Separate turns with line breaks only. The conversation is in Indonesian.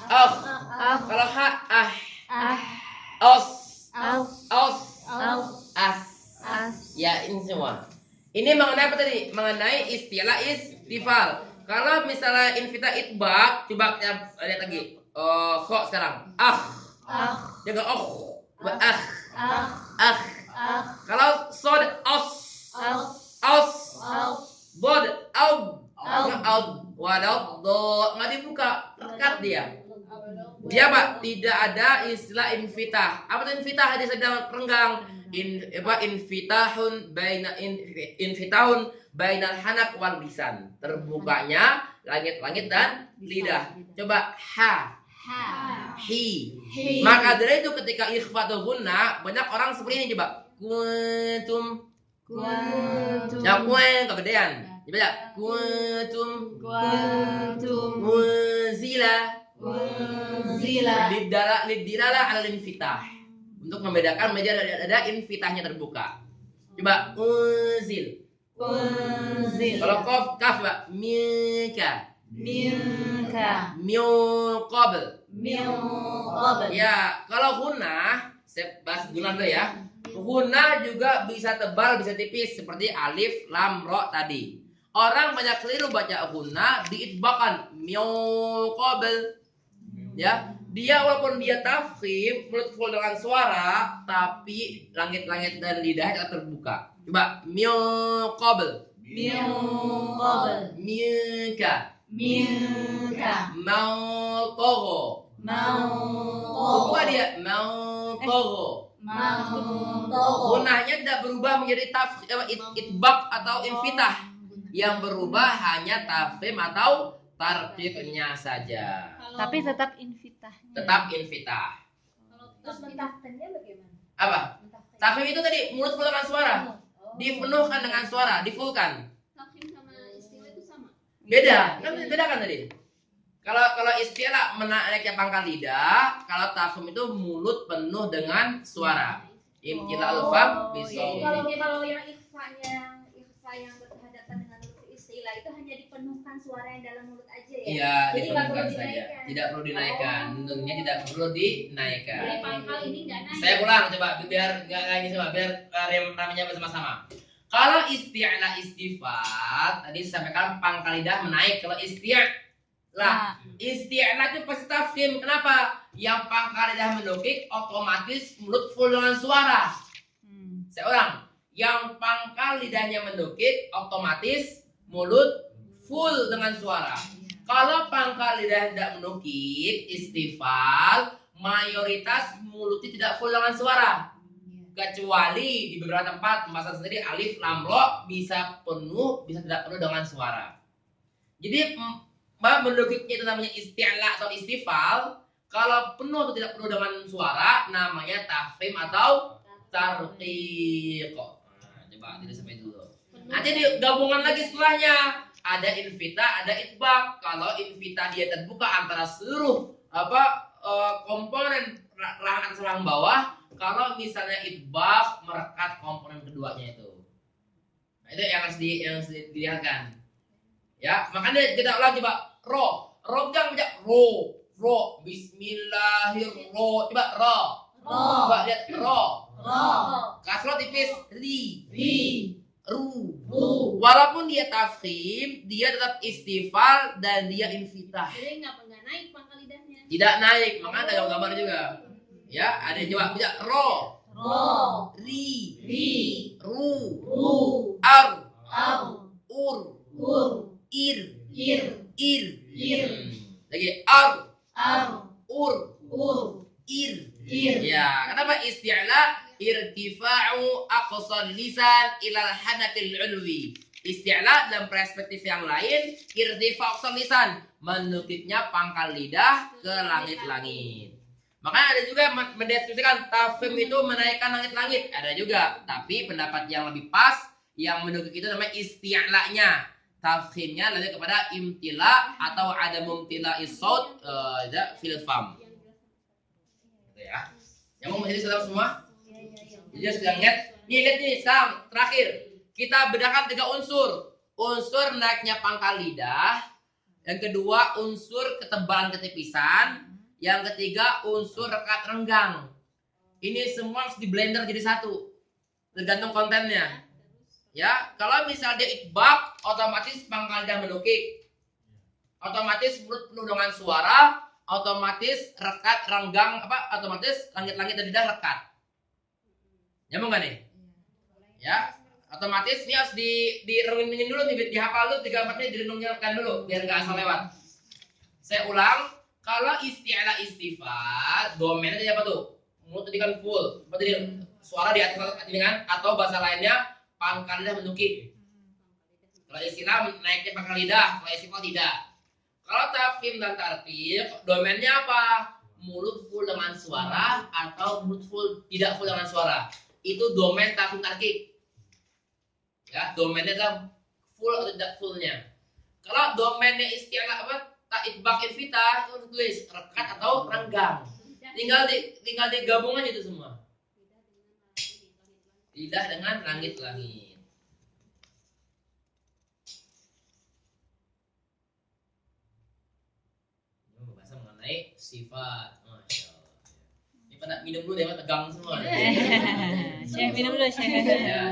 Ah. Kalau ha, ah. Os. As. Ya, ini semua. Ini mengenai apa tadi? Mengenai istilah istifal. Kalau misalnya infita itbaq, coba lihat lagi. Kok sekarang? Jaga coba ah. Kalau sod os. Bod walau do nggak dibuka, rekat dia. Dia Pak, tidak ada istilah infitah. Apa itu infitah? Dia sedang renggang. Infitahun bainal hanak wal lisan. Terbukanya langit-langit dan lidah. Coba hi. Maka dari itu ketika ikhfatul gunna, banyak orang seperti ini coba. Kuntum. Ya kuen kegedean. Coba ya. Kuntum. Lidilala ala infitah. Untuk membedakan meja ada infitahnya terbuka. Coba unzil. Kalau kaf Mbak, milka. Miqabl. Ya, kalau gunah, saya bahas gunah dulu ya. Gunah juga bisa tebal, bisa tipis seperti alif, lam, ro tadi. Orang banyak keliru baca gunah diitbakan miqabl. Ya, dia walaupun dia tafkhim mulut full dengan suara, tapi langit-langit dan lidahnya terbuka. Coba miqabl. Milka. Mauqagho. Buka dia mauqagho. Gunahnya tidak berubah menjadi itbaq atau infitah. Yang berubah hanya tafkhim atau tarqiqnya saja.
Tapi tetap infitah.
Terus mentafkhimnya bagaimana?
Apa? Tafkhim itu tadi mulut full dengan suara. Dipenuhkan dengan suara, difulkan.
Tafkhim sama istilah itu sama?
Beda. Kan beda kan tadi? Kalau istilah menaiknya pangkal lidah, kalau tafkhim itu mulut penuh dengan suara. Imtila'ul fam bisawt.
Kalau yang ikhfa yang berhadapan dengan istilah itu hanya dipenuhkan suara yang dalam mulut aja ya?
Iya,
jadi nggak
dipenuhkan
perlu
saja.
dinaikkan.
Tidak perlu dinaikkan. Nunnya tidak perlu dinaikkan.
Jadi pangkal ini nggak naik.
Saya ulang coba biar nggak kayak gini, biar ramenya bersama-sama. Kalau isti'la istifal tadi saya sampaikan pangkal lidah menaik. Kalau isti'la itu pasti tafkhim. Kenapa? Yang pangkal lidah menukik otomatis mulut full dengan suara. Saya ulang. Yang pangkal lidahnya menukik otomatis mulut full dengan suara. Kalau pangkal lidah tidak menukik istifal, mayoritas mulutnya tidak full dengan suara. Kecuali di beberapa tempat pembahasan sendiri alif lam ro bisa penuh, bisa tidak penuh dengan suara. Jadi menukiknya itu namanya isti'la atau istifal. Kalau penuh atau tidak penuh dengan suara namanya tafkhim atau tarqiq. Nah, coba tidak sampai dulu. Nanti digabungan lagi setelahnya. Ada infitah, ada itbaq. Kalau infitah dia terbuka antara seluruh komponen rahang atas rahang bawah. Kalau misalnya itbaq merekat komponen keduanya itu. Nah, itu yang harus dilihatkan. Ya, makanya kita ulang coba ro jangan baca ro bismillahirrahmanirrahim. Coba ro. Coba lihat ro. Kasroh tipis li. Ru. Walaupun dia tafkhim, dia tetap istifal dan dia infitah.
Jadi nggak naik pangkal lidahnya.
Tidak naik, makanya ada gambar juga. Ya, ada coba baca ro. Ri. Ru. Ar. Ur. Ir. Lagi ar. Ur. Ir. Ya, kenapa isti'la irtifa'u aqsal lisan ilal hanatil ulwi. Isti'la dalam perspektif yang lain, irtifa'u aqsal lisan, menukiknya pangkal lidah ke langit-langit. Makanya ada juga mendeskripsikan tafkhim itu menaikkan langit-langit, ada juga. Tapi pendapat yang lebih pas, yang menukik itu namanya isti'la'nya. Tafkhimnya lebih kepada imtila atau ada mumtila'is saut fil fam. Gitu ya. Yang mau menjadi saudara semua? Jadi sedang lihat. Nih lihat nih sekarang terakhir. Kita bedakan 3 unsur. Unsur naiknya pangkal lidah, Yang kedua unsur ketebalan ketipisan. Yang ketiga unsur rekat renggang. Ini semua harus di blender jadi satu. Tergantung kontennya. Ya, kalau misalnya dia itbaq, otomatis pangkal lidah menukik. Otomatis mulut penuh dengan suara, otomatis rekat renggang otomatis langit-langit dan lidah rekat. Nyambung gak nih? Ya, otomatis ini harus direnungin dulu nih, dihafal dulu 3-4 menit, direnungkan dulu biar gak asal lewat. Saya ulang, kalau isti'la istifat, domainnya tadi apa tuh? Mulut tadi kan full, berarti suara di atas dengan atau bahasa lainnya pangkal lidah menukik. Kalau istilah naiknya pangkal lidah, kalau istifat tidak. Kalau tafkhim dan tarqiq, domainnya apa? Mulut full dengan suara atau mulut full tidak full dengan suara. Itu domain tafkhim tarqiq. Ya, domainnya adalah full atau tidak fullnya. Kalau domainnya istilah itbaq infitah, itu tulis rekat atau renggang. Tinggal digabung aja itu semua. Lidah dengan langit-langit. Ini membahas mengenai sifat. Masya Allah. Ini pada minum dulu deh, tegang semua.
Syekh minum dulu, Syekh.
Ya,